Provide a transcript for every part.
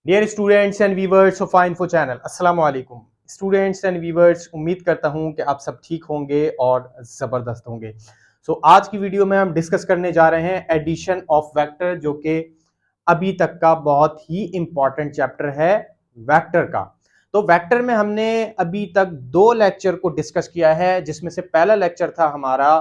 Dear students and viewers of info channel, अस्सलाम वालेकुम। Students and viewers, उम्मीद करता हूं कि आप सब ठीक होंगे और ज़बरदस्त होंगे। आज की वीडियो में हम डिस्कस करने जा रहे हैं एडिशन ऑफ वेक्टर, जो कि अभी तक का बहुत ही इंपॉर्टेंट चैप्टर है वेक्टर का। तो वेक्टर में हमने अभी तक दो लेक्चर को डिस्कस किया है, जिसमें से पहला लेक्चर था हमारा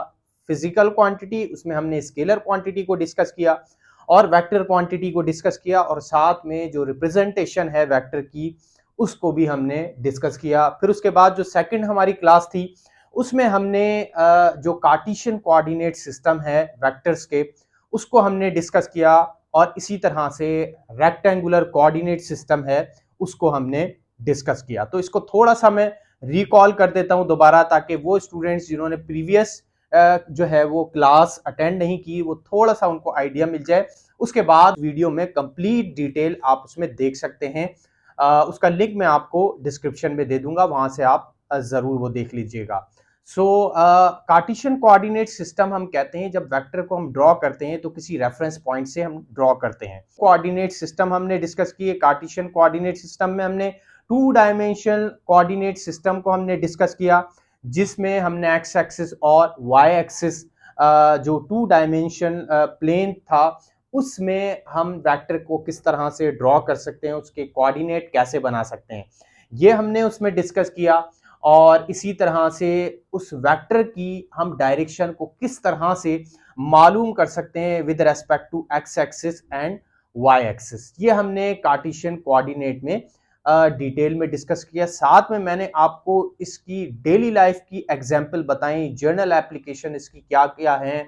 फिजिकल क्वांटिटी, उसमें हमने स्केलर क्वांटिटी को डिस्कस किया और वेक्टर क्वांटिटी को डिस्कस किया, और साथ में जो रिप्रेजेंटेशन है वेक्टर की उसको भी हमने डिस्कस किया। फिर उसके बाद जो सेकंड हमारी क्लास थी उसमें हमने जो कार्टेशियन कोऑर्डिनेट सिस्टम है वेक्टर्स के उसको हमने डिस्कस किया, और इसी तरह से रेक्टेंगुलर कोऑर्डिनेट सिस्टम है उसको हमने डिस्कस किया। तो इसको थोड़ा सा मैं रिकॉल कर देता हूं दोबारा, ताकि वो स्टूडेंट्स जिन्होंने प्रीवियस जो है वो क्लास अटेंड नहीं की वो थोड़ा सा उनको आइडिया मिल जाए। उसके बाद वीडियो में कंप्लीट डिटेल आप उसमें देख सकते हैं। उसका लिंक मैं आपको डिस्क्रिप्शन में दे दूंगा, वहां से आप जरूर वो देख लीजिएगा। कार्टेशियन कोऑर्डिनेट सिस्टम हम कहते हैं जब वेक्टर को हम ड्रॉ करते हैं तो किसी रेफरेंस पॉइंट से हम ड्रॉ करते हैं। कोऑर्डिनेट सिस्टम हमने डिस्कस किए। कार्टेशियन कोऑर्डिनेट सिस्टम में हमने टू डायमेंशनल कोऑर्डिनेट सिस्टम को हमने डिस्कस किया, जिसमें हमने एक्स एक्सिस और वाई एक्सिस जो टू डायमेंशन प्लेन था उसमें हम वेक्टर को किस तरह से ड्रॉ कर सकते हैं, उसके कोऑर्डिनेट कैसे बना सकते हैं, ये हमने उसमें डिस्कस किया। और इसी तरह से उस वेक्टर की हम डायरेक्शन को किस तरह से मालूम कर सकते हैं with respect to X axis and Y axis, ये हमने कार्टेशियन कोऑर्डिनेट में डिटेल में डिस्कस किया। साथ में मैंने आपको इसकी डेली लाइफ की एग्जांपल बताई, जर्नल एप्लीकेशन इसकी क्या क्या है,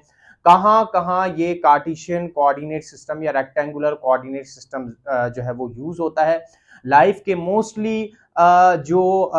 कहाँ कहाँ ये कार्टेशियन कोऑर्डिनेट सिस्टम या रेक्टेंगुलर कोऑर्डिनेट सिस्टम जो है वो यूज होता है लाइफ के मोस्टली जो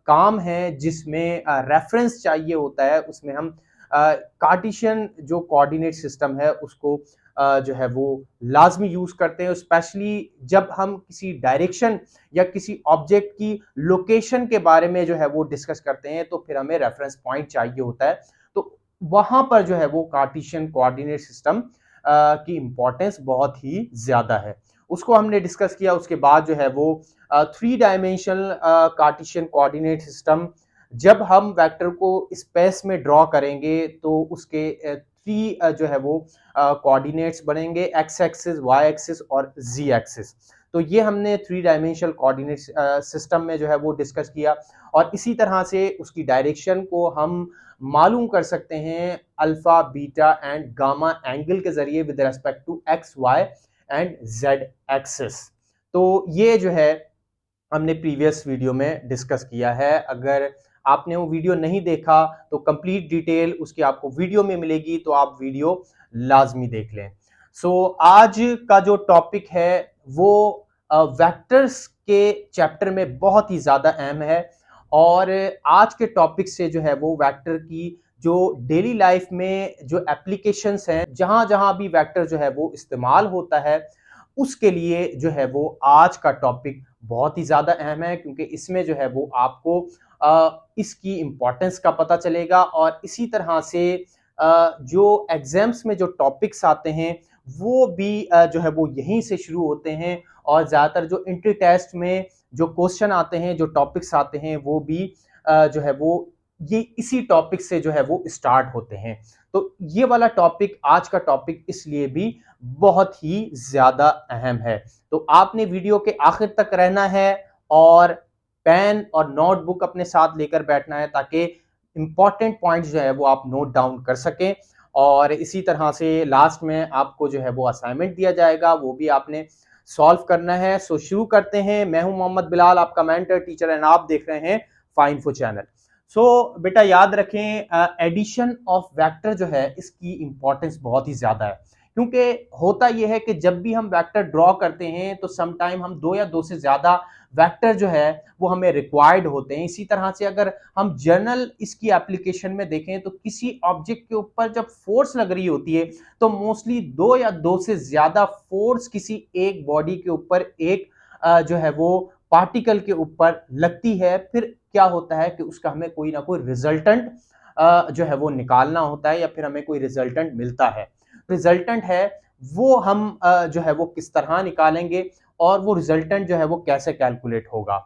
काम है जिसमें रेफरेंस चाहिए होता है, उसमें हम कार्टेशियन जो कोऑर्डिनेट सिस्टम है उसको जो है वो लाजमी यूज करते हैं, स्पेशली जब हम किसी डायरेक्शन या किसी ऑब्जेक्ट की लोकेशन के बारे में जो है वो डिस्कस करते हैं, तो फिर हमें रेफरेंस पॉइंट चाहिए होता है। तो वहां पर जो है वो कार्टेशियन कोऑर्डिनेट सिस्टम की इंपॉर्टेंस बहुत ही ज्यादा है, उसको हमने डिस्कस किया। उसके बाद जो है वो three dimensional Cartesian coordinate system, जब हम वेक्टर को स्पेस में ड्रॉ करेंगे तो उसके थ्री जो है वो कोऑर्डिनेट्स बनेंगे, एक्स एक्सिस, वाई एक्सिस और जी एक्सिस। तो ये हमने थ्री डायमेंशनल कोऑर्डिनेट सिस्टम में जो है वो डिस्कस किया, और इसी तरह से उसकी डायरेक्शन को हम मालूम कर सकते हैं alpha, beta and gamma angle के जरिए with respect to X, Y and Z axis. तो ये जो है हमने प्रीवियस वीडियो में डिस्कस किया है। अगर आपने वो वीडियो नहीं देखा तो कंप्लीट डिटेल उसकी आपको वीडियो में मिलेगी, तो आप वीडियो लाजमी देख लें। आज का जो टॉपिक है वो वेक्टर्स के चैप्टर में बहुत ही ज्यादा अहम है, और आज के टॉपिक से जो है वो वेक्टर की जो डेली लाइफ में जो एप्लीकेशंस हैं, जहां जहां भी वेक्टर जो है वो इस्तेमाल होता है, उसके लिए जो है वो आज का टॉपिक बहुत ही ज्यादा अहम है, क्योंकि इसमें जो है वो आपको इसकी इंपॉर्टेंस का पता चलेगा। और इसी तरह से जो एग्जाम्स में जो टॉपिक्स आते हैं वो भी जो है वो यहीं से शुरू होते हैं, और ज्यादातर जो इंट्री टेस्ट में जो क्वेश्चन आते हैं, जो टॉपिक्स आते हैं, वो भी जो है वो ये इसी टॉपिक से जो है वो स्टार्ट होते हैं। तो ये वाला टॉपिक, आज का टॉपिक, इसलिए भी बहुत ही ज्यादा अहम है। तो आपने वीडियो के आखिर तक रहना है और पेन और नोटबुक अपने साथ लेकर बैठना है, ताकि इंपॉर्टेंट पॉइंट्स जो है वो आप नोट डाउन कर सकें। और इसी तरह से लास्ट में आपको जो है वो असाइनमेंट दिया जाएगा, वो भी आपने सॉल्व करना है। शुरू करते हैं। मैं हूं मोहम्मद बिलाल, आपका मेंटर टीचर, एंड आप देख रहे हैं फाइनफो चैनल। बेटा याद रखें, एडिशन ऑफ वेक्टर जो है इसकी इंपॉर्टेंस बहुत ही ज्यादा है, क्योंकि होता यह है कि जब भी हम वेक्टर ड्रॉ करते हैं तो सम टाइम हम दो या दो से ज्यादा वेक्टर जो है वो हमें रिक्वायर्ड होते हैं। इसी तरह से अगर हम जर्नल इसकी एप्लीकेशन में देखें तो किसी ऑब्जेक्ट के ऊपर जब फोर्स लग रही होती है तो मोस्टली दो या दो से ज्यादा फोर्स किसी एक बॉडी के ऊपर, एक जो है वो पार्टिकल के ऊपर लगती है। फिर क्या होता है कि उसका हमें कोई ना कोई रिजल्टेंट जो है वो निकालना होता है, या फिर हमें कोई रिजल्टेंट मिलता है। रिजल्टेंट है वो हम जो है वो किस तरह निकालेंगे, और वो रिजल्टेंट जो है वो कैसे कैलकुलेट होगा।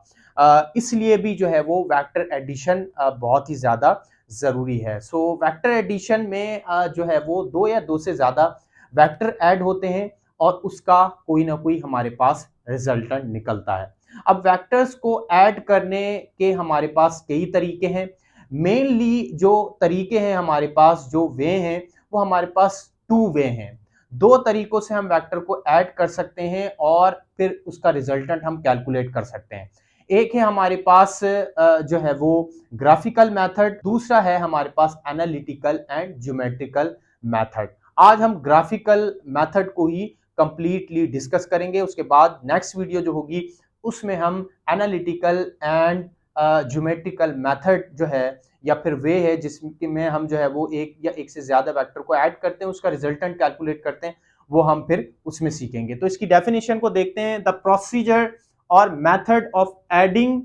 इसलिए भी जो है वो वेक्टर एडिशन बहुत ही ज़्यादा ज़रूरी है। सो वेक्टर एडिशन में जो है वो 2 या 2 से ज़्यादा वेक्टर ऐड होते हैं और उसका कोई ना कोई हमारे पास रिजल्टेंट निकलता है। अब वेक्टर्स को ऐड करने के हमारे पास कई तरीके हैं। मेनली जो तरीके हैं हमारे पास, जो वे हैं, वो हमारे पास 2 वे हैं। 2 तरीकों से हम वेक्टर को ऐड कर सकते हैं और फिर उसका रिजल्टेंट हम कैलकुलेट कर सकते हैं। एक है हमारे पास जो है वो ग्राफिकल मेथड, दूसरा है हमारे पास एनालिटिकल एंड ज्योमेट्रिकल मेथड। आज हम ग्राफिकल मेथड को ही कंप्लीटली डिस्कस करेंगे। उसके बाद नेक्स्ट वीडियो जो होगी उसमें हम एनालिटिकल एंड ज्योमेट्रिकल मेथड जो है या फिर वे है जिसमें हम जो है वो एक या एक से ज्यादा वेक्टर को ऐड करते हैं, उसका रिजल्टेंट कैलकुलेट करते हैं, वो हम फिर उसमें सीखेंगे। तो इसकी डेफिनेशन को देखते हैं। द प्रोसीजर और method of adding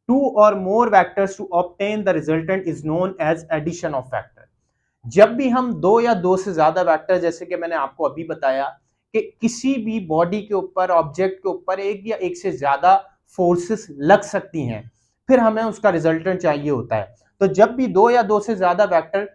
2 or more vectors to obtain the resultant is known as addition of vector। जब भी हम 2 या 2 से ज्यादा वेक्टर, जैसे कि मैंने आपको अभी बताया कि किसी भी बॉडी के ऊपर, ऑब्जेक्ट के ऊपर एक या एक से ज्यादा फोर्सेस लग सकती हैं, फिर हमें उसका रिजल्टेंट चाहिए होता है। तो जब भी 2 या 2 से ज्यादा वेक्टर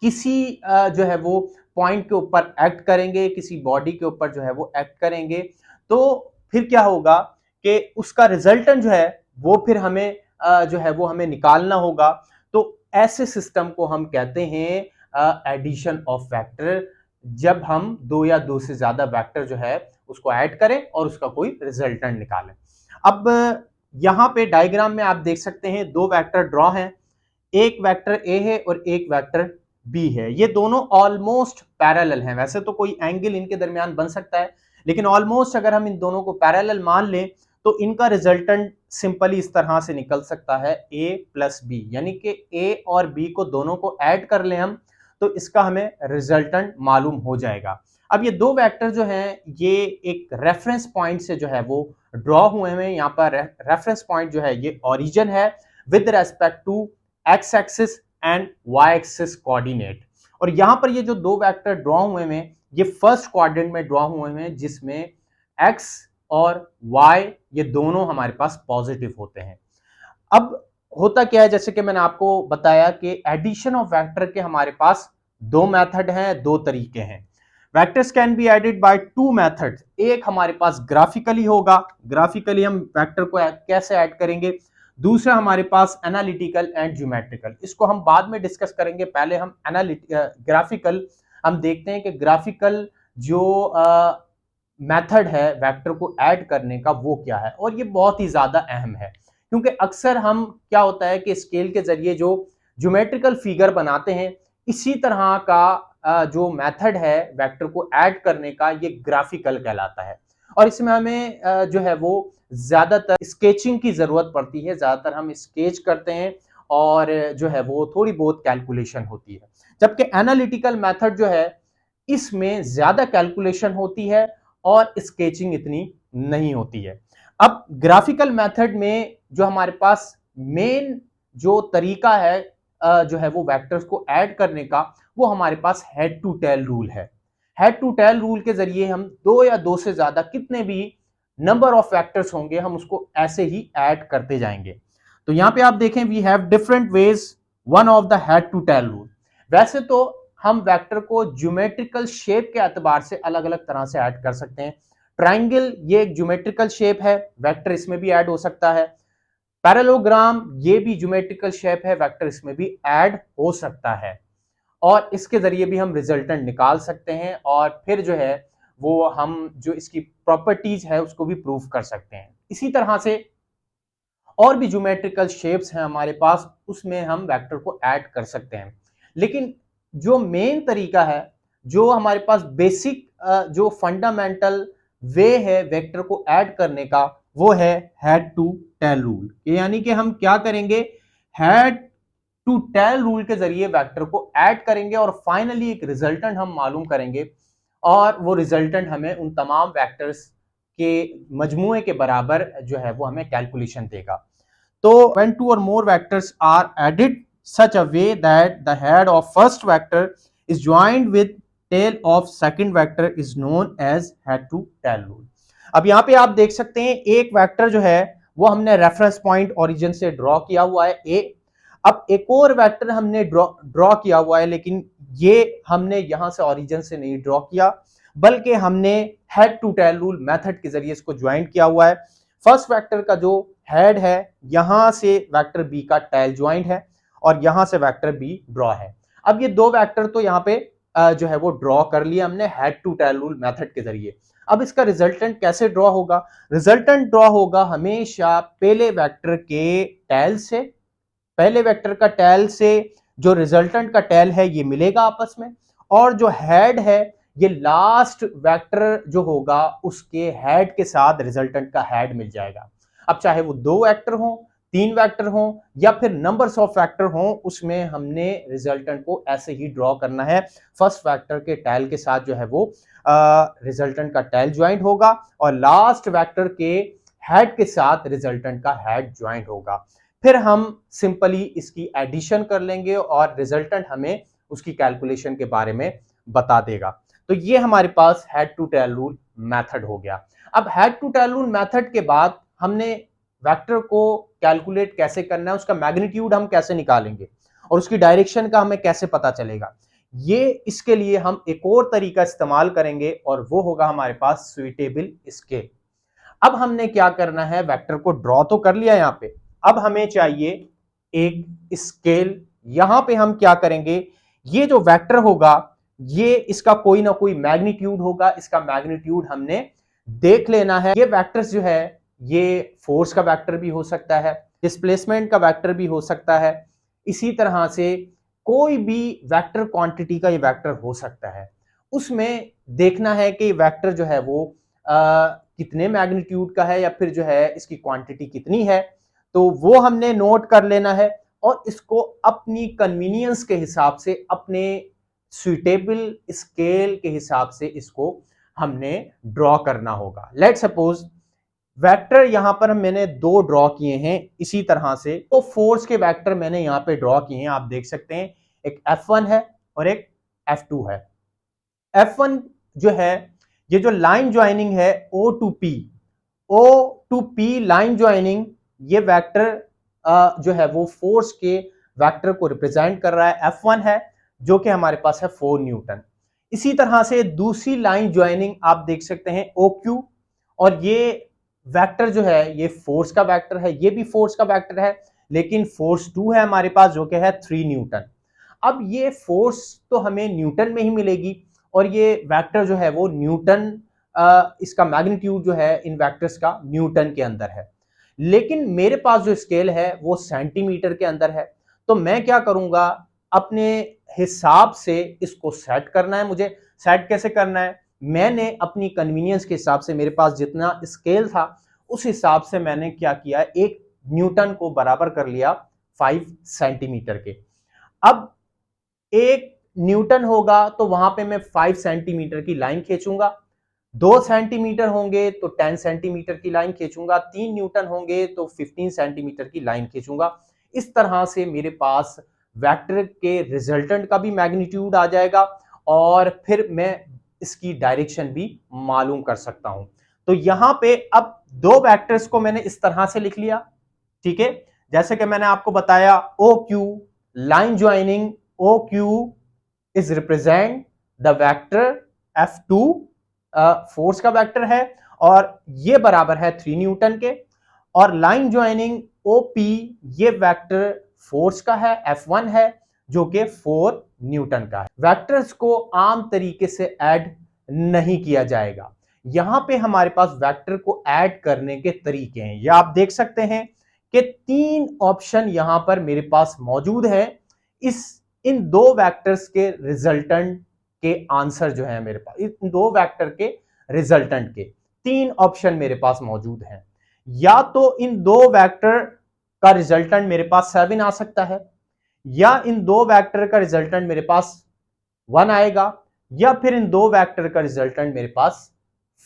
किसी जो है वो पॉइंट के ऊपर एक्ट करेंगे, किसी बॉडी के ऊपर जो है वो एक्ट करेंगे, तो फिर क्या होगा कि उसका रिजल्टेंट जो है वो फिर हमें जो है वो हमें निकालना होगा। तो ऐसे सिस्टम को हम कहते हैं एडिशन ऑफ वेक्टर, जब हम 2 या 2 से ज्यादा वेक्टर जो है उसको ऐड करें और उसका कोई रिजल्टेंट निकालें। अब यहाँ पे डायग्राम में आप देख सकते हैं 2 वेक्टर ड्रॉ हैं, एक वेक्टर ए है और एक वेक्टर बी है। ये दोनों ऑलमोस्ट पैरेलल हैं। वैसे तो कोई एंगल इनके दरमियान बन सकता है, लेकिन ऑलमोस्ट अगर हम इन दोनों को पैरेलल मान लें तो इनका रिजल्टेंट सिंपली इस तरह से निकल सकता है a प्लस बी, यानी कि a और b को दोनों को ऐड कर लें हम तो इसका हमें रिजल्टेंट मालूम हो जाएगा। अब ये 2 वेक्टर जो हैं ये एक रेफरेंस पॉइंट से जो है वो ड्रॉ हुए हैं। यहाँ पर रेफरेंस पॉइंट जो है ये ओरिजिन है with respect to X axis and Y axis coordinate. और यहां पर ये जो 2 वेक्टर ड्रॉ हुए हैं ये फर्स्ट क्वाड्रेंट में ड्रॉ हुए हैं, जिसमें एक्स और वाई ये दोनों हमारे पास पॉजिटिव होते हैं। अब होता क्या है, जैसे कि मैंने आपको बताया कि एडिशन ऑफ वेक्टर के हमारे पास 2 मेथड हैं, 2 तरीके हैं। Vectors can be added by 2 methods. एक हमारे पास ग्राफिकली होगा, ग्राफिकली हम वेक्टर को कैसे ऐड करेंगे। दूसरा हमारे पास एनालिटिकल एंड ज्योमेट्रिकल, इसको हम बाद में डिस्कस करेंगे। पहले हम ग्राफिकल हम देखते हैं कि ग्राफिकल जो मेथड है वेक्टर को ऐड करने का वो क्या है, और ये बहुत ही ज्यादा अहम है क्योंकि अक्सर हम क्या होता है कि स्केल के जरिए जो ज्योमेट्रिकल फिगर बनाते हैं, इसी तरह का जो मेथड है वेक्टर को ऐड करने का ये ग्राफिकल कहलाता है। और इसमें हमें जो है वो ज्यादातर स्केचिंग की जरूरत पड़ती है, ज्यादातर हम स्केच करते हैं और जो है वो थोड़ी बहुत कैलकुलेशन होती है। जबकि एनालिटिकल मेथड जो है इसमें ज्यादा कैलकुलेशन होती है और स्केचिंग इतनी नहीं होती है। अब ग्राफिकल मेथड में जो हमारे पास मेन जो तरीका है जो है वो वेक्टर्स को ऐड करने का, वो हमारे पास हेड टू टेल रूल है। हेड टू टेल रूल के जरिए हम 2 या 2 से ज्यादा कितने भी नंबर ऑफ वेक्टर्स होंगे हम उसको ऐसे ही ऐड करते जाएंगे। तो यहां पे आप देखें we have different ways one of the head to tail rule. वैसे तो हम वेक्टर को ज्योमेट्रिकल शेप के एतबार से अलग अलग तरह से ऐड कर सकते हैं। ट्राइंगल ये एक ज्योमेट्रिकल शेप है, वेक्टर इसमें भी ऐड हो सकता है। पैरेललोग्राम ये भी ज्योमेट्रिकल शेप है, वेक्टर इसमें भी ऐड हो सकता है और इसके जरिए भी हम रिजल्टेंट निकाल सकते हैं और फिर जो है वो हम जो इसकी प्रॉपर्टीज है उसको भी प्रूव कर सकते हैं। इसी तरह से और भी ज्योमेट्रिकल शेप्स हैं हमारे पास, उसमें हम वेक्टर को ऐड कर सकते हैं। लेकिन जो मेन तरीका है, जो हमारे पास बेसिक जो फंडामेंटल वे है वेक्टर को ऐड करने का, वो है हेड टू टेल रूल। यानी कि हम क्या करेंगे, हेड टू टेल रूल के जरिए वेक्टर को ऐड करेंगे और फाइनली एक रिजल्टेंट हम मालूम करेंगे और वो रिजल्टेंट हमें उन तमाम वेक्टर्स के मजमूए के बराबर जो है वो हमें कैलकुलेशन देगा। तो when 2 or more vectors are added such a way that the head of first vector is joined with tail of second vector is known as head to tail rule। अब यहाँ पे आप देख सकते हैं एक वेक्टर जो है वो हमने रेफरेंस पॉइंट ओरिजिन से ड्रॉ किया हुआ है ए। अब एक और वेक्टर हमने ड्रॉ किया हुआ है, लेकिन ये हमने यहां से ओरिजिन से नहीं ड्रॉ किया, बल्कि हमने head to tail rule method के जरिए इसको ज्वाइंट किया हुआ है। फर्स्ट वेक्टर का जो हेड है यहां से वेक्टर बी का टेल ज्वाइंट है और यहां से वेक्टर बी ड्रॉ है। अब ये दो वेक्टर तो यहाँ पे जो है वो ड्रॉ कर लिया हमने head to tail rule method के जरिए। अब इसका रिजल्टेंट कैसे ड्रॉ होगा? रिजल्टेंट ड्रॉ होगा हमेशा पहले वेक्टर के टेल से, पहले वेक्टर का टेल से जो रिजल्टेंट का टेल है ये मिलेगा आपस में, और जो हेड है ये लास्ट वेक्टर जो होगा उसके हेड के साथ रिजल्टेंट का हेड मिल जाएगा। अब चाहे वो दो वेक्टर हो, तीन वेक्टर हो या फिर नंबर्स ऑफ वेक्टर हो, उसमें हमने रिजल्टेंट को ऐसे ही ड्रॉ करना है। फर्स्ट वेक्टर के टेल के साथ जो है वो रिजल्टेंट का टेल ज्वाइंट होगा और लास्ट वेक्टर के हेड के साथ रिजल्टेंट का हेड ज्वाइंट होगा। फिर हम सिंपली इसकी एडिशन कर लेंगे और रिजल्टेंट हमें उसकी कैलकुलेशन के बारे में बता देगा। तो ये हमारे पास head to tail rule method हो गया। अब head to tail rule method के बाद हमने वेक्टर को कैलकुलेट कैसे करना है, उसका मैग्नीट्यूड हम कैसे निकालेंगे और उसकी डायरेक्शन का हमें कैसे पता चलेगा, ये इसके लिए हम एक और तरीका इस्तेमाल करेंगे और वो होगा हमारे पास सुइटेबल स्केल। अब हमने क्या करना है, वेक्टर को ड्रॉ तो कर लिया यहां पे, अब हमें चाहिए एक स्केल। यहां पे हम क्या करेंगे, ये जो वेक्टर होगा ये इसका कोई ना कोई मैग्नीट्यूड होगा, इसका मैग्नीट्यूड हमने देख लेना है। ये वेक्टर्स जो है ये फोर्स का वेक्टर भी हो सकता है, डिस्प्लेसमेंट का वेक्टर भी हो सकता है, इसी तरह से कोई भी वेक्टर क्वांटिटी का ये वेक्टर हो सकता है। उसमें देखना है कि वेक्टर जो है वो कितने मैग्नीट्यूड का है या फिर जो है इसकी क्वांटिटी कितनी है, तो वो हमने नोट कर लेना है और इसको अपनी कन्वीनियंस के हिसाब से, अपने सुइटेबल स्केल के हिसाब से इसको हमने ड्रॉ करना होगा। लेट सपोज वेक्टर यहां पर मैंने दो ड्रॉ किए हैं इसी तरह से, तो फोर्स के वेक्टर मैंने यहां पे ड्रॉ किए हैं, आप देख सकते हैं एक F1 है और एक F2 है। F1 जो है ये जो लाइन ज्वाइनिंग है O to P line joining, ये वेक्टर जो है वो फोर्स के वेक्टर को रिप्रेजेंट कर रहा है, F1 है जो कि हमारे पास है 4 न्यूटन। इसी तरह से दूसरी लाइन ज्वाइनिंग आप देख सकते हैं OQ, और ये वेक्टर जो है ये फोर्स का वेक्टर है, ये भी फोर्स का वेक्टर है लेकिन फोर्स 2 है हमारे पास जो कि है 3 न्यूटन। अब ये फोर्स तो हमें न्यूटन में ही मिलेगी और ये वेक्टर जो है वो न्यूटन, इसका मैग्नीट्यूड जो है इन वेक्टर्स का न्यूटन के अंदर है, लेकिन मेरे पास जो स्केल है वो सेंटीमीटर के अंदर है। तो मैं क्या करूंगा, अपने हिसाब से इसको सेट करना है। मुझे सेट कैसे करना है, मैंने अपनी कन्वीनियंस के हिसाब से, मेरे पास जितना स्केल था उस हिसाब से मैंने क्या किया, एक न्यूटन को बराबर कर लिया 5 सेंटीमीटर के। अब एक न्यूटन होगा तो वहां पे मैं 5 सेंटीमीटर की लाइन खींचूंगा, 2 सेंटीमीटर होंगे तो 10 सेंटीमीटर की लाइन खींचूंगा, 3 न्यूटन होंगे तो 15 सेंटीमीटर की लाइन खींचूंगा। इस तरह से मेरे पास वेक्टर के रिजल्टेंट का भी मैग्नीट्यूड आ जाएगा और फिर मैं इसकी डायरेक्शन भी मालूम कर सकता हूं। तो यहां पे अब दो वेक्टर्स को मैंने इस तरह से लिख लिया, ठीक है, जैसे कि मैंने आपको बताया OQ line joining, OQ is represent the vector F2, force का वेक्टर है और ये बराबर है 3 न्यूटन के, और लाइन ज्वाइनिंग OP ये वेक्टर फोर्स का है, F1 है जो कि 4 न्यूटन का है। वेक्टर्स को आम तरीके से ऐड नहीं किया जाएगा, यहां पे हमारे पास वेक्टर को ऐड करने के तरीके हैं। ये आप देख सकते हैं कि 3 ऑप्शन यहां पर मेरे पास मौजूद है। इन दो वेक्टर्स के रिजल्टेंट के आंसर जो है मेरे पास, इन दो वेक्टर के रिजल्टेंट के 3 ऑप्शन मेरे पास मौजूद हैं। या तो इन दो वेक्टर का रिजल्टेंट मेरे पास 7 आ सकता है, या इन दो वेक्टर का रिजल्टेंट मेरे पास 1 आएगा, या फिर इन दो वेक्टर का रिजल्टेंट मेरे पास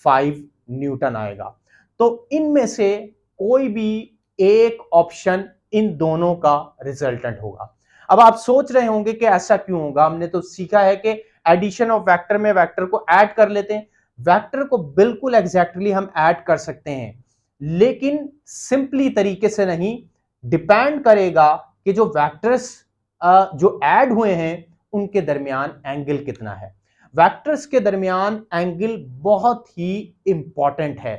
5 न्यूटन आएगा। तो इनमें से कोई भी एक ऑप्शन इन दोनों का रिजल्टेंट होगा। अब आप सोच रहे होंगे कि ऐसा क्यों होगा, हमने तो सीखा है कि एडिशन ऑफ वेक्टर में वेक्टर को ऐड कर लेते हैं। वेक्टर को बिल्कुल एग्जैक्टली हम ऐड कर सकते हैं, लेकिन सिंपली तरीके से नहीं। डिपेंड करेगा कि जो वेक्टर्स जो ऐड हुए हैं उनके दरमियान एंगल कितना है। वेक्टर्स के दरमियान एंगल बहुत ही इंपॉर्टेंट है।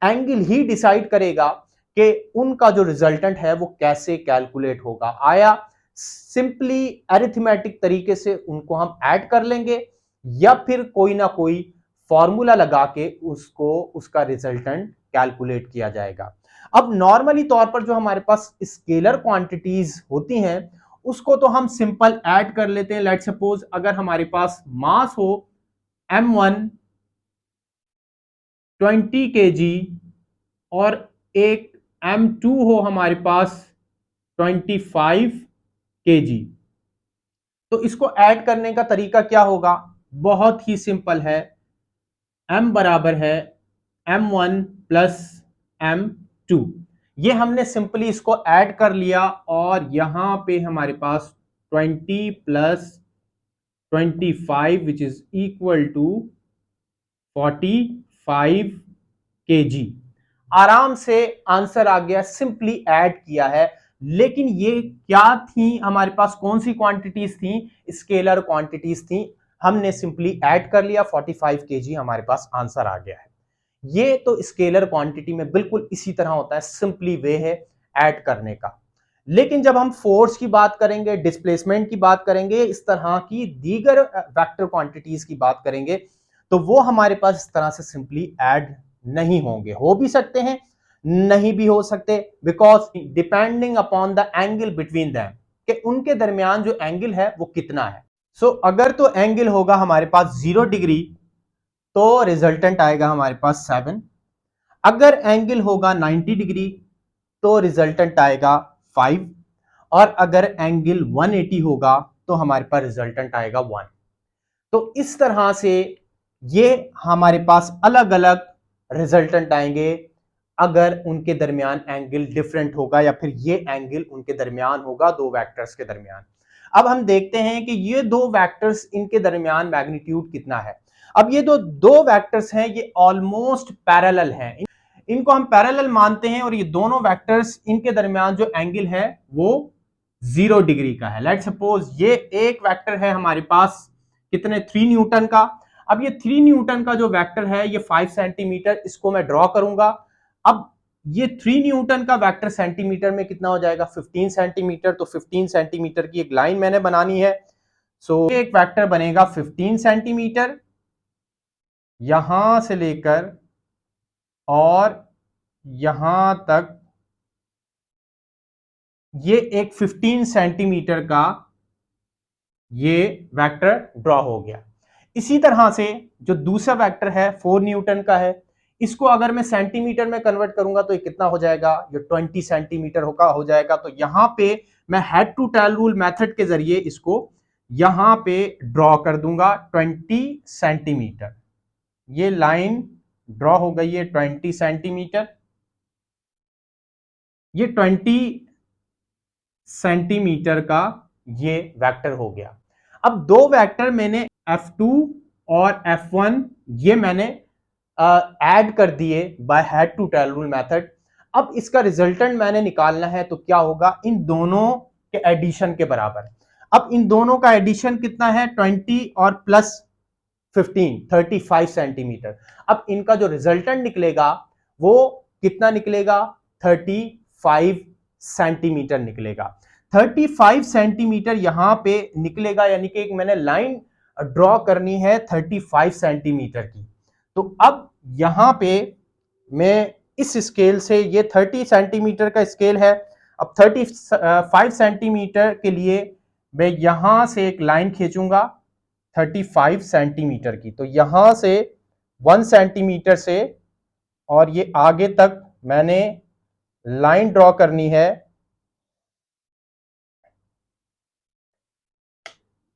एंगल ही डिसाइड करेगा कि उनका जो रिजल्टेंट है वो कैसे कैलकुलेट होगा। आया सिंपली अरिथमेटिक तरीके से उनको हम ऐड कर लेंगे, या फिर कोई ना कोई फॉर्मूला लगा के उसको उसका रिजल्टेंट कैलकुलेट किया जाएगा। अब नॉर्मली तौर पर जो हमारे पास स्केलर क्वांटिटीज होती हैं उसको तो हम सिंपल ऐड कर लेते हैं। लेट सपोज अगर हमारे पास मास हो m1 20 kg और एक m2 हो हमारे पास 25 kg, तो इसको ऐड करने का तरीका क्या होगा? बहुत ही सिंपल है। m बराबर है m1 प्लस m2। ये हमने सिंपली इसको ऐड कर लिया और यहां पे हमारे पास 20 plus 25 which is equal to 45 kg। आराम से आंसर आ गया, सिंपली ऐड किया है। लेकिन ये क्या थी हमारे पास, कौन सी क्वांटिटीज थी? स्केलर क्वांटिटीज थी। हमने सिंपली ऐड कर लिया, 45 kg हमारे पास आंसर आ गया है। ये तो स्केलर क्वांटिटी में बिल्कुल इसी तरह होता है, सिंपली वे है ऐड करने का। लेकिन जब हम फोर्स की बात करेंगे, डिस्प्लेसमेंट की बात करेंगे, इस तरह की दीगर वेक्टर क्वांटिटीज की बात करेंगे, तो वो हमारे पास इस तरह से सिंपली ऐड नहीं होंगे। हो भी सकते हैं, नहीं भी हो सकते, because depending upon the angle between them, कि उनके दरमियान जो एंगल है वो कितना है। सो अगर तो एंगल होगा हमारे पास 0 डिग्री तो रिजल्टेंट आएगा हमारे पास 7। अगर एंगल होगा 90 डिग्री तो रिजल्टेंट आएगा 5। और अगर एंगल 180 होगा तो हमारे पास रिजल्टेंट आएगा 1। तो इस तरह से ये हमारे पास अलग अलग रिजल्टेंट आएंगे अगर उनके दरमियान एंगल डिफरेंट होगा, या फिर ये एंगल उनके दरमियान होगा दो वेक्टर्स के दरमियान। अब हम देखते हैं कि ये दो वेक्टर्स, इनके दरमियान मैग्नीट्यूड कितना है। अब ये दो वेक्टर्स हैं, ये ऑलमोस्ट पैरेलल हैं, इनको हम पैरेलल मानते हैं, और ये दोनों वेक्टर्स इनके दरमियान जो एंगल है वो 0 डिग्री का है। लेट सपोज ये एक वेक्टर है हमारे पास कितने, 3 न्यूटन का। अब ये 3 न्यूटन का जो वेक्टर है ये 5 सेंटीमीटर, इसको मैं ड्रॉ करूंगा। अब ये 3 न्यूटन का वेक्टर सेंटीमीटर में कितना हो जाएगा? 15 सेंटीमीटर। तो 15 सेंटीमीटर की एक लाइन मैंने बनानी है। सो एक वेक्टर बनेगा 15 सेंटीमीटर यहां से लेकर और यहां तक, ये एक 15 सेंटीमीटर का ये वेक्टर ड्रॉ हो गया। इसी तरह से जो दूसरा वेक्टर है 4 न्यूटन का है, इसको अगर मैं सेंटीमीटर में कन्वर्ट करूंगा तो ये कितना हो जाएगा? ये 20 सेंटीमीटर हो जाएगा। तो यहां पे मैं head to tail rule method के जरिए इसको यहां पे ड्रॉ कर दूंगा 20 सेंटीमीटर। ये लाइन ड्रॉ हो गई है 20 सेंटीमीटर। ये 20 सेंटीमीटर का ये वेक्टर हो गया। अब दो वेक्टर मैंने F2 और F1 ये मैंने ऐड कर दिए by head to tail rule method. अब इसका रिजल्टेंट मैंने निकालना है, तो क्या होगा? इन दोनों के एडिशन के बराबर। अब इन दोनों का एडिशन कितना है? 20 और प्लस 15, 35 सेंटीमीटर। अब इनका जो रिजल्टेंट निकलेगा वो कितना निकलेगा? 35 सेंटीमीटर निकलेगा। 35 सेंटीमीटर यहां पे निकलेगा, यानी कि एक मैंने लाइन ड्रॉ करनी है 35 सेंटीमीटर की। तो अब यहां पे मैं इस स्केल से, ये 30 सेंटीमीटर का स्केल है, अब 35 सेंटीमीटर के लिए मैं यहां से एक लाइन खींचूंगा 35 सेंटीमीटर की। तो यहां से 1 सेंटीमीटर से और ये आगे तक मैंने लाइन ड्रॉ करनी है।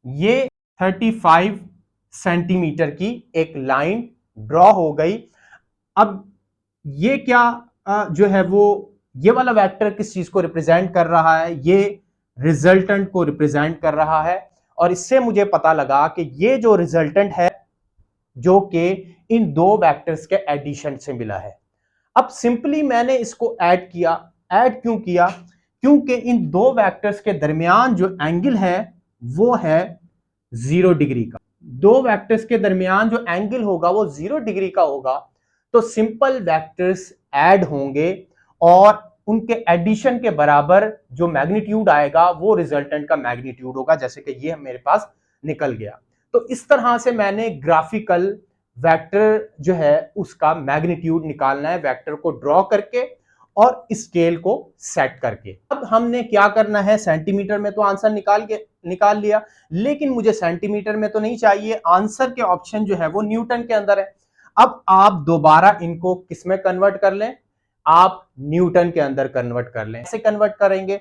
ये 35 सेंटीमीटर की एक लाइन ड्रॉ हो गई। अब ये क्या जो है वो, ये वाला वेक्टर किस चीज को रिप्रेजेंट कर रहा है? ये रिजल्टेंट को रिप्रेजेंट कर रहा है। और इससे मुझे पता लगा कि ये जो रिजल्टेंट है जो कि इन दो वेक्टर्स के एडिशन से मिला है। अब सिंपली मैंने इसको ऐड किया। ऐड क्यों किया? क्योंकि इन दो वेक्टर्स के दरमियान जो एंगल है वो है 0 डिग्री का। दो वेक्टर्स के दरमियान जो एंगल होगा वो 0 डिग्री का होगा। तो सिंपल वेक्टर्स ऐड होंगे और उनके एडिशन के बराबर जो मैग्नीट्यूड आएगा वो रिजल्टेंट का मैग्नीट्यूड होगा, जैसे कि ये मेरे पास निकल गया। तो इस तरह से मैंने ग्राफिकल वेक्टर जो है उसका मैग्नीट्यूड निकालना है, वेक्टर को ड्रॉ करके और स्केल को सेट करके। अब हमने क्या करना है, सेंटीमीटर में तो आंसर निकाल लिया, लेकिन मुझे सेंटीमीटर में तो नहीं चाहिए। आंसर के ऑप्शन जो है वो न्यूटन के अंदर है। अब आप दोबारा इनको किस में कन्वर्ट कर लें, आप न्यूटन के अंदर कन्वर्ट कर लें। कैसे कन्वर्ट करेंगे?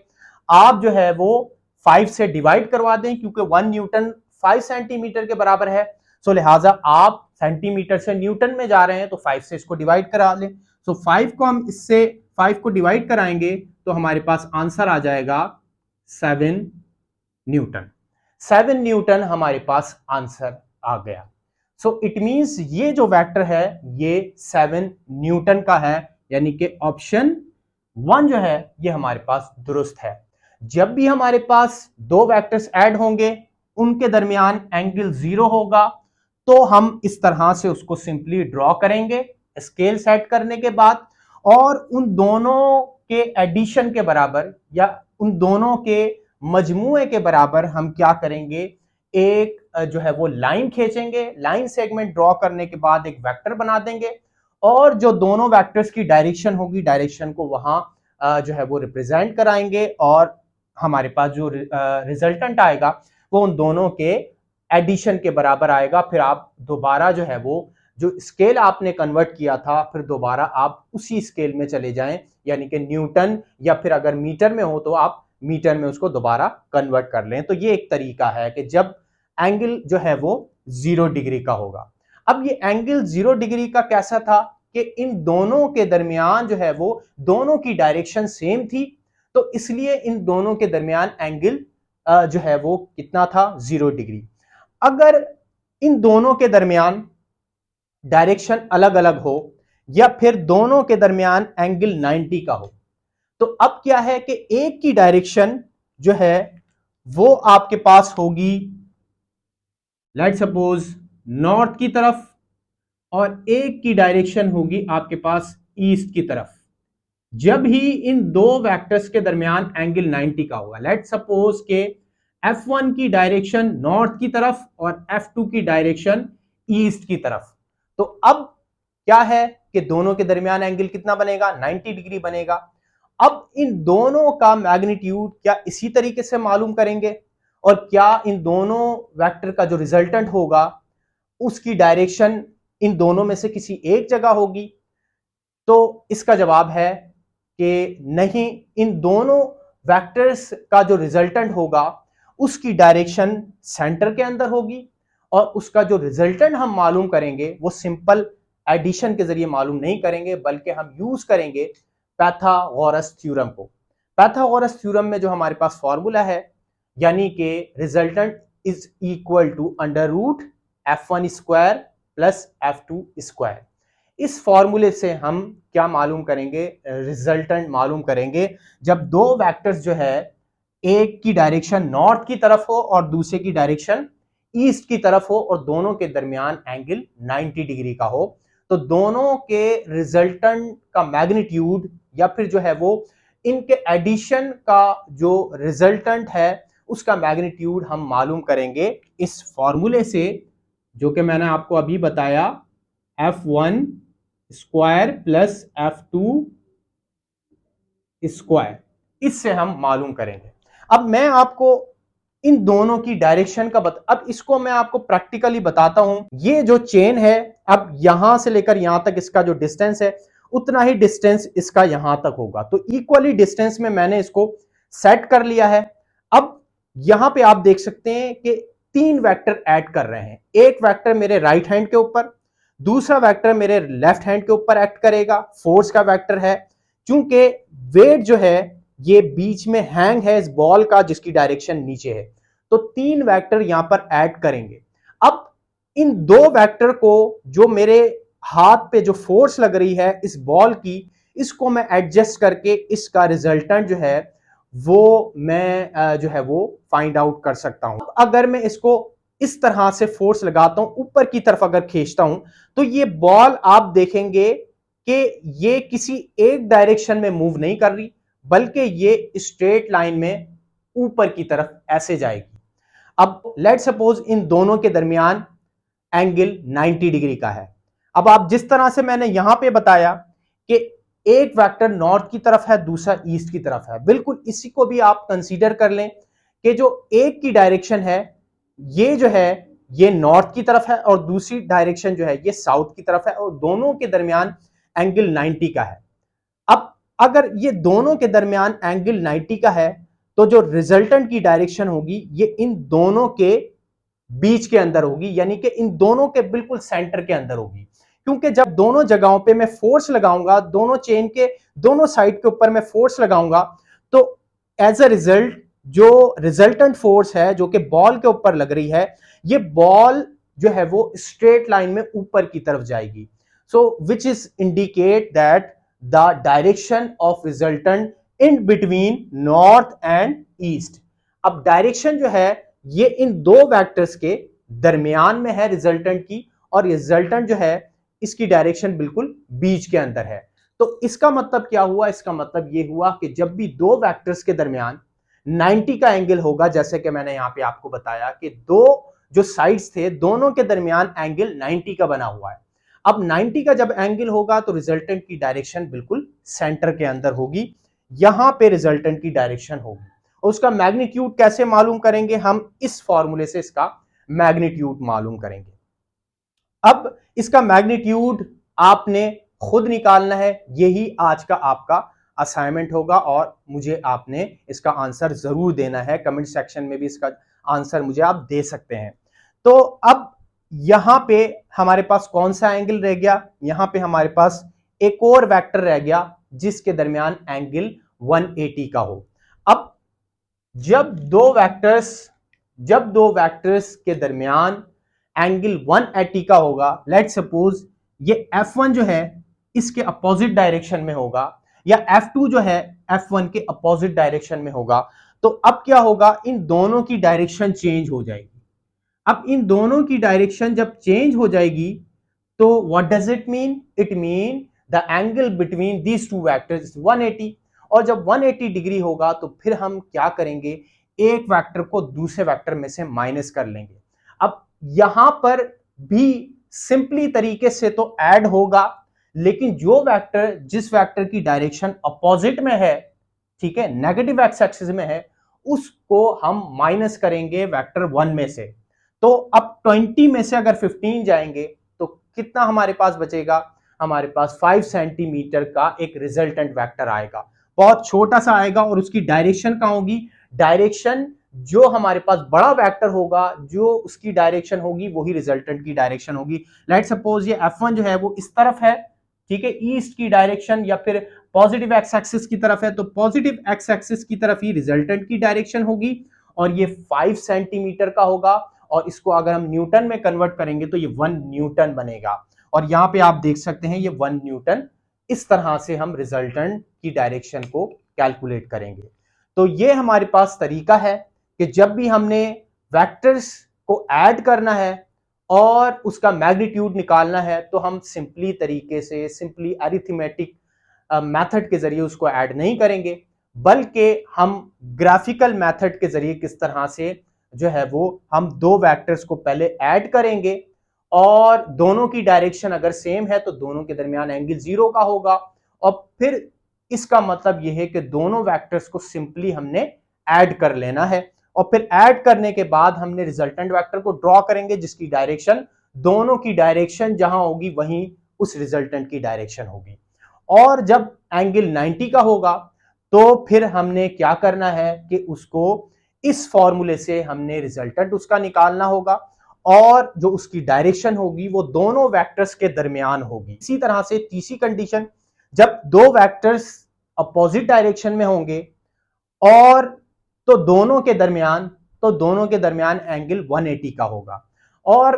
आप जो है वो 5 से डिवाइड करवा दें, क्योंकि 1 न्यूटन 5 सेंटीमीटर के बराबर है। सो लिहाजा आप सेंटीमीटर से न्यूटन में जा रहे हैं तो 5 से इसको डिवाइड करा लें। सो 5 को हम इससे 5 को डिवाइड कराएंगे तो हमारे पास आंसर आ जाएगा 7 न्यूटन। 7 न्यूटन हमारे पास आंसर आ गया। सो इट मींस ये जो वेक्टर है ये 7 न्यूटन का है, यानी कि ऑप्शन 1 जो है ये हमारे पास दुरुस्त है। जब भी हमारे पास दो वेक्टर्स ऐड होंगे, उनके दरमियान एंगल 0 होगा, तो हम इस तरह से उसको सिंपली ड्रॉ करेंगे स्केल सेट करने के बाद, और उन दोनों के एडिशन के बराबर या उन दोनों के मजमूए के बराबर हम क्या करेंगे, एक जो है वो लाइन खींचेंगे। लाइन सेगमेंट ड्रॉ करने के बाद एक वेक्टर बना देंगे और जो दोनों वेक्टर्स की डायरेक्शन होगी, डायरेक्शन को वहां जो है वो रिप्रेजेंट कराएंगे और हमारे पास जो रिजल्टेंट आएगा वो उन दोनों के एडिशन के बराबर आएगा। फिर आप दोबारा जो है वो जो स्केल आपने कन्वर्ट किया था, फिर दोबारा आप उसी स्केल में चले जाएं, यानी कि न्यूटन, या फिर अगर मीटर में हो तो आप मीटर में उसको दोबारा कन्वर्ट कर लें। तो ये एक तरीका है कि जब एंगल जो है वो 0 डिग्री का होगा। अब ये एंगल 0 डिग्री का कैसा था कि इन दोनों के दरमियान जो है वो दोनों की डायरेक्शन सेम थी, तो इसलिए इन दोनों के दरमियान एंगल जो है वो कितना था, 0 डिग्री। अगर इन दोनों के दरमियान डायरेक्शन अलग अलग हो या फिर दोनों के दरमियान एंगल 90 का हो, तो अब क्या है कि एक की डायरेक्शन जो है वो आपके पास होगी लेट्स सपोज नॉर्थ की तरफ, और एक की डायरेक्शन होगी आपके पास ईस्ट की तरफ। जब ही इन दो वेक्टर्स के दरमियान एंगल 90 का होगा, लेट्स सपोज के F1 की डायरेक्शन नॉर्थ की तरफ और F2 की डायरेक्शन ईस्ट की तरफ, तो अब क्या है कि दोनों के दरमियान एंगल कितना बनेगा, 90 डिग्री बनेगा। अब इन दोनों का मैग्नीट्यूड क्या इसी तरीके से मालूम करेंगे, और क्या इन दोनों वेक्टर का जो रिजल्टेंट होगा उसकी डायरेक्शन इन दोनों में से किसी एक जगह होगी? तो इसका जवाब है कि नहीं, इन दोनों वेक्टर्स का जो रिजल्टेंट होगा उसकी डायरेक्शन सेंटर के अंदर होगी, और उसका जो रिजल्टेंट हम मालूम करेंगे वो सिंपल एडिशन के जरिए मालूम नहीं करेंगे, बल्कि हम यूज करेंगे पाइथागोरस थ्योरम को। पाइथागोरस थ्योरम में जो हमारे पास फॉर्मूला है, यानी कि resultant is equal to under root F1 square plus F2 square. इस फॉर्मूले से हम क्या मालूम करेंगे, रिजल्टेंट मालूम करेंगे जब दो वेक्टर्स जो है एक की डायरेक्शन नॉर्थ की तरफ हो और दूसरे की डायरेक्शन ईस्ट की तरफ हो और दोनों के दरमियान एंगल 90 डिग्री का हो, तो दोनों के रिजल्टेंट का मैग्नीट्यूड या फिर जो है वो इनके एडिशन का जो रिजल्टेंट है उसका मैग्नीट्यूड हम मालूम करेंगे इस फॉर्मूले से, जो कि मैंने आपको अभी बताया, F1 square plus F2 square. इससे हम मालूम करेंगे। अब मैं आपको इन दोनों की डायरेक्शन का अब इसको मैं आपको प्रैक्टिकली बताता हूं। ये जो चेन है, अब यहां से लेकर यहां तक इसका जो डिस्टेंस है उतना ही डिस्टेंस इसका यहां तक होगा, तो इक्वली डिस्टेंस में मैंने इसको सेट कर लिया है। अब यहां पे आप देख सकते हैं कि 3 वेक्टर ऐड कर रहे हैं। एक वेक्टर मेरे राइट हैंड के ऊपर, दूसरा वेक्टर मेरे लेफ्ट हैंड के ऊपर एक्ट करेगा, फोर्स का वेक्टर है। चूंकि वेट जो है ये बीच में हैंग है इस बॉल का जिसकी डायरेक्शन नीचे है, तो 3 वेक्टर यहां पर ऐड करेंगे। अब इन दो वेक्टर को, जो मेरे हाथ पे जो फोर्स लग रही है इस बॉल की, इसको मैं एडजस्ट करके इसका रिजल्टेंट जो है वो मैं जो है वो फाइंड आउट कर सकता हूं। अगर मैं इसको इस तरह से फोर्स लगाता हूं, ऊपर की तरफ अगर खींचता हूं, तो ये बॉल आप देखेंगे कि ये किसी एक डायरेक्शन में मूव नहीं कर रही, बल्कि ये स्ट्रेट लाइन में ऊपर की तरफ ऐसे जाएगी। अब लेट सपोज इन दोनों के दरमियान एंगल 90 डिग्री का है। अब आप जिस तरह से मैंने यहां पे बताया कि एक वेक्टर नॉर्थ की तरफ है, दूसरा ईस्ट की तरफ है, बिल्कुल इसी को भी आप कंसीडर कर लें कि जो एक की डायरेक्शन है ये जो है ये नॉर्थ की तरफ है और दूसरी डायरेक्शन जो है ये साउथ की तरफ है, और दोनों के दरमियान एंगल 90 का है। अब अगर ये दोनों के दरमियान एंगल 90 का है, तो जो रिजल्टेंट की डायरेक्शन होगी ये इन दोनों के बीच के अंदर होगी, यानी कि इन दोनों के बिल्कुल सेंटर के अंदर होगी। क्योंकि जब दोनों जगहों पे मैं फोर्स लगाऊंगा, दोनों चेन के दोनों साइड के ऊपर मैं फोर्स लगाऊंगा, तो एज अ रिजल्ट जो रिजल्टेंट फोर्स है जो कि बॉल के ऊपर लग रही है, ये बॉल जो है वो स्ट्रेट लाइन में ऊपर की तरफ जाएगी। So which is indicate that the direction of resultant in between north and east. अब डायरेक्शन जो है ये इन दो वेक्टर्स के दरमियान में है रिजल्टेंट की, और रिजल्टेंट जो है इसकी डायरेक्शन बिल्कुल बीच के अंदर है। तो इसका मतलब क्या हुआ? इसका मतलब ये हुआ कि जब भी दो वेक्टर्स के दरमियान 90 का एंगल होगा, जैसे कि मैंने यहां पे आपको बताया कि दो जो साइड्स थे दोनों के दरमियान एंगल 90 का बना हुआ है। अब 90 का जब एंगल होगा तो रिजल्टेंट की डायरेक्शन बिल्कुल सेंटर के अंदर होगी, यहां पे रिजल्टेंट की डायरेक्शन होगी। और उसका मैग्नीट्यूड कैसे मालूम करेंगे? हम इस फॉर्मूले से इसका मैग्नीट्यूड मालूम करेंगे। अब इसका मैग्नीट्यूड आपने खुद निकालना है, यही आज का आपका असाइनमेंट होगा, और मुझे आपने इसका आंसर जरूर देना है। कमेंट सेक्शन में भी इसका आंसर मुझे आप दे सकते हैं। तो अब यहां पे हमारे पास कौन सा एंगल रह गया? यहां पे हमारे पास एक और वेक्टर रह गया जिसके दरमियान एंगल 180 का हो। अब जब दो वेक्टर्स के दरमियान एंगल 180 का होगा, लेट सपोज ये F1 जो है इसके अपोजिट डायरेक्शन में होगा, या F2 जो है F1 के अपोजिट डायरेक्शन में होगा, तो अब क्या होगा? इन दोनों की डायरेक्शन चेंज हो जाएगी। अब इन दोनों की डायरेक्शन जब चेंज हो जाएगी तो what does it mean? It mean the angle between these two vectors 180। और जब 180 डिग्री होगा तो फिर हम क्या करेंगे? एक वेक्टर को दूसरे वेक्टर में से माइनस कर लेंगे। अब यहां पर भी सिंपली तरीके से तो ऐड होगा, लेकिन जो वेक्टर जिस वेक्टर की डायरेक्शन अपोजिट में है, ठीक है, नेगेटिव एक्स एक्सिस में है, उसको हम माइनस करेंगे वेक्टर 1 में से। तो अब 20 में से अगर 15 जाएंगे तो कितना हमारे पास बचेगा? हमारे पास 5 सेंटीमीटर का एक रिजल्टेंट वेक्टर आएगा, बहुत छोटा सा आएगा, और उसकी डायरेक्शन कहां होगी? डायरेक्शन जो हमारे पास बड़ा वेक्टर होगा, जो उसकी डायरेक्शन होगी वही रिजल्टेंट की डायरेक्शन होगी। लेट सपोज ये F1 जो है वो इस तरफ है, ठीक है, ईस्ट की डायरेक्शन, या फिर पॉजिटिव एक्स एक्सिस की तरफ है, तो पॉजिटिव एक्स एक्सिस की तरफ ही रिजल्टेंट की डायरेक्शन होगी, और ये 5 सेंटीमीटर का होगा। और इसको अगर हम न्यूटन में कन्वर्ट करेंगे तो ये 1 न्यूटन बनेगा। और यहां पे आप देख सकते हैं ये 1 न्यूटन। इस तरह से हम रिजल्टेंट की डायरेक्शन को कैलकुलेट करेंगे। तो ये हमारे पास तरीका है कि जब भी हमने वेक्टर्स को ऐड करना है और उसका मैग्नीट्यूड निकालना है, तो हम सिंपली तरीके से, सिंपली अरिथमेटिक मेथड के जरिए उसको ऐड नहीं करेंगे, बल्कि हम ग्राफिकल मेथड के जरिए किस तरह से जो है वो हम दो वेक्टर्स को पहले ऐड करेंगे, और दोनों की डायरेक्शन अगर सेम है तो दोनों के दरमियान एंगल 0 का होगा, और फिर इसका मतलब यह है कि दोनों वेक्टर्स को सिंपली हमने ऐड कर लेना है, और फिर ऐड करने के बाद हमने रिजल्टेंट वेक्टर को ड्रॉ करेंगे जिसकी डायरेक्शन, दोनों की डायरेक्शन जहां होगी वहीं उस रिजल्टेंट की डायरेक्शन होगी। और जब एंगल 90 का होगा तो फिर हमने क्या करना है कि उसको इस फॉर्मूले से हमने रिजल्टेंट उसका निकालना होगा, और जो उसकी डायरेक्शन होगी वो दोनों वेक्टर्स के दरमियान होगी। इसी तरह से तीसरी कंडीशन, जब दो वेक्टर्स अपोजिट डायरेक्शन में होंगे और तो दोनों के दरमियान एंगल 180 का होगा। और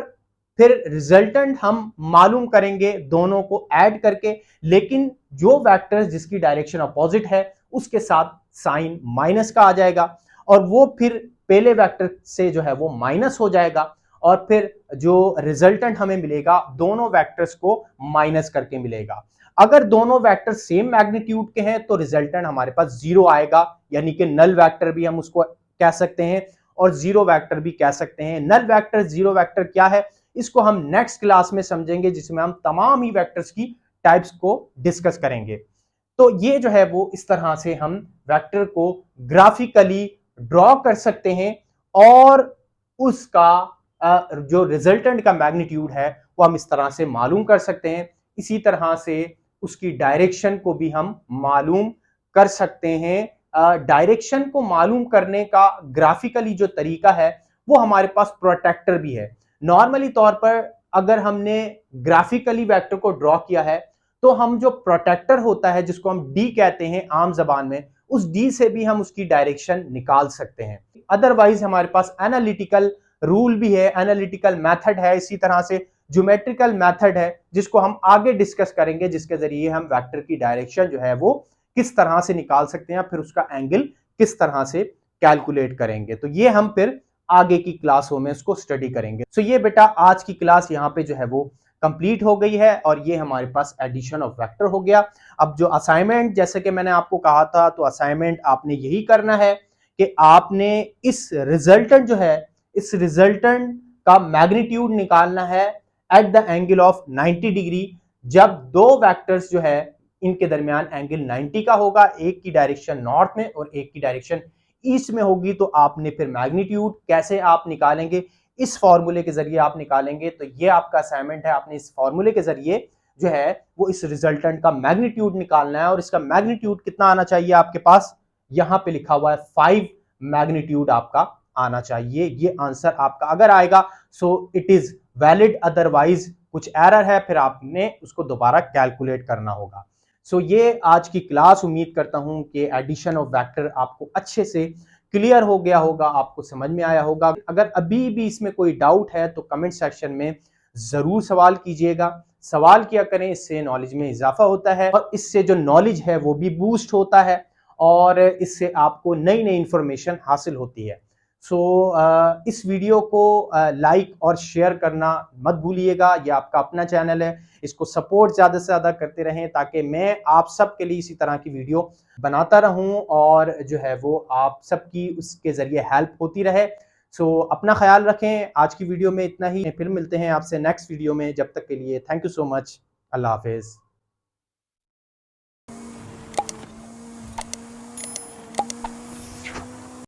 फिर रिजल्टेंट हम मालूम करेंगे दोनों को ऐड करके, लेकिन जो वेक्टर्स जिसकी डायरेक्शन अपोजिट है उसके साथ साइन माइनस का आ जाएगा, और वो फिर पहले वेक्टर से जो है वो माइनस हो जाएगा, और फिर जो रिजल्टेंट हमें मिलेगा दोनों वेक्टर्स को माइनस करके मिलेगा। अगर दोनों वेक्टर सेम मैग्नीट्यूड के हैं तो रिजल्टेंट हमारे पास जीरो आएगा, यानी कि नल वेक्टर भी हम उसको कह सकते हैं और जीरो वेक्टर भी कह सकते हैं। नल वेक्टर जीरो वेक्टर क्या है इसको हम नेक्स्ट क्लास में समझेंगे, जिसमें हम तमाम ही वेक्टर्स की टाइप्स को डिस्कस करेंगे। तो ये जो है वो इस तरह से हम वेक्टर को ग्राफिकली ड्रॉ कर सकते हैं, और उसका जो रिजल्टेंट का मैग्नीट्यूड है वो हम इस तरह से मालूम कर सकते हैं। इसी तरह से उसकी डायरेक्शन को भी हम मालूम कर सकते हैं। डायरेक्शन को मालूम करने का ग्राफिकली जो तरीका है वो हमारे पास प्रोटेक्टर भी है। नॉर्मली तौर पर अगर हमने ग्राफिकली वेक्टर को ड्रॉ किया है तो हम जो प्रोटेक्टर होता है जिसको हम डी कहते हैं आम जबान में, उस डी से भी हम उसकी डायरेक्शन निकाल सकते हैं। अदरवाइज हमारे पास एनालिटिकल रूल भी है, एनालिटिकल मेथड है, इसी तरह से ज्योमेट्रिकल मेथड है जिसको हम आगे डिस्कस करेंगे, जिसके जरिए हम वेक्टर की डायरेक्शन जो है वो किस तरह से निकाल सकते हैं, फिर उसका एंगल किस तरह से कैलकुलेट करेंगे। तो ये हम फिर आगे की क्लासों में इसको स्टडी करेंगे। सो ये बेटा आज की क्लास यहाँ पे जो है वो कंप्लीट हो गई है, और ये हमारे पास एडिशन ऑफ वेक्टर हो गया। अब जो असाइनमेंट, जैसे कि मैंने आपको कहा था, तो असाइनमेंट आपने यही करना है कि आपने इस रिजल्टेंट जो है, इस रिजल्टेंट का मैग्नीट्यूड निकालना है at the angle of 90 degree. जब दो वेक्टर्स जो है इनके दरमियान एंगल 90 का होगा, एक की डायरेक्शन नॉर्थ में और एक की डायरेक्शन ईस्ट में होगी, तो आपने फिर मैग्नीट्यूड कैसे आप निकालेंगे, इस फॉर्मूले के जरिए आप निकालेंगे। तो ये आपका असाइनमेंट है, आपने इस फॉर्मूले के जरिए जो है वो इस रिजल्टेंट का मैग्नीट्यूड निकालना है, और इसका मैग्नीट्यूड कितना आना चाहिए आपके पास, यहां पे लिखा हुआ है 5 मैग्नीट्यूड आपका आना चाहिए। ये आंसर आपका अगर आएगा so it is valid, otherwise कुछ एरर है, फिर आपने उसको दोबारा कैलकुलेट करना होगा। सो ये आज की क्लास, उम्मीद करता हूं कि एडिशन ऑफ वेक्टर आपको अच्छे से क्लियर हो गया होगा, आपको समझ में आया होगा। अगर अभी भी इसमें कोई डाउट है तो कमेंट सेक्शन में जरूर सवाल कीजिएगा, सवाल किया करें, इससे नॉलेज में इजाफा होता है और इससे जो नॉलेज है वो भी बूस्ट होता है, और इससे आपको नई नई इंफॉर्मेशन हासिल होती है। सो इस वीडियो को लाइक और शेयर करना मत भूलिएगा। ये आपका अपना चैनल है, इसको सपोर्ट ज़्यादा से ज़्यादा करते रहें ताकि मैं आप सब के लिए इसी तरह की वीडियो बनाता रहूं, और जो है वो आप सबकी उसके ज़रिए हेल्प होती रहे। सो अपना ख्याल रखें। आज की वीडियो में इतना ही, फिर मिलते हैं आपसे नेक्स्ट वीडियो में। जब तक के लिए थैंक यू सो मच। अल्लाह हाफिज़।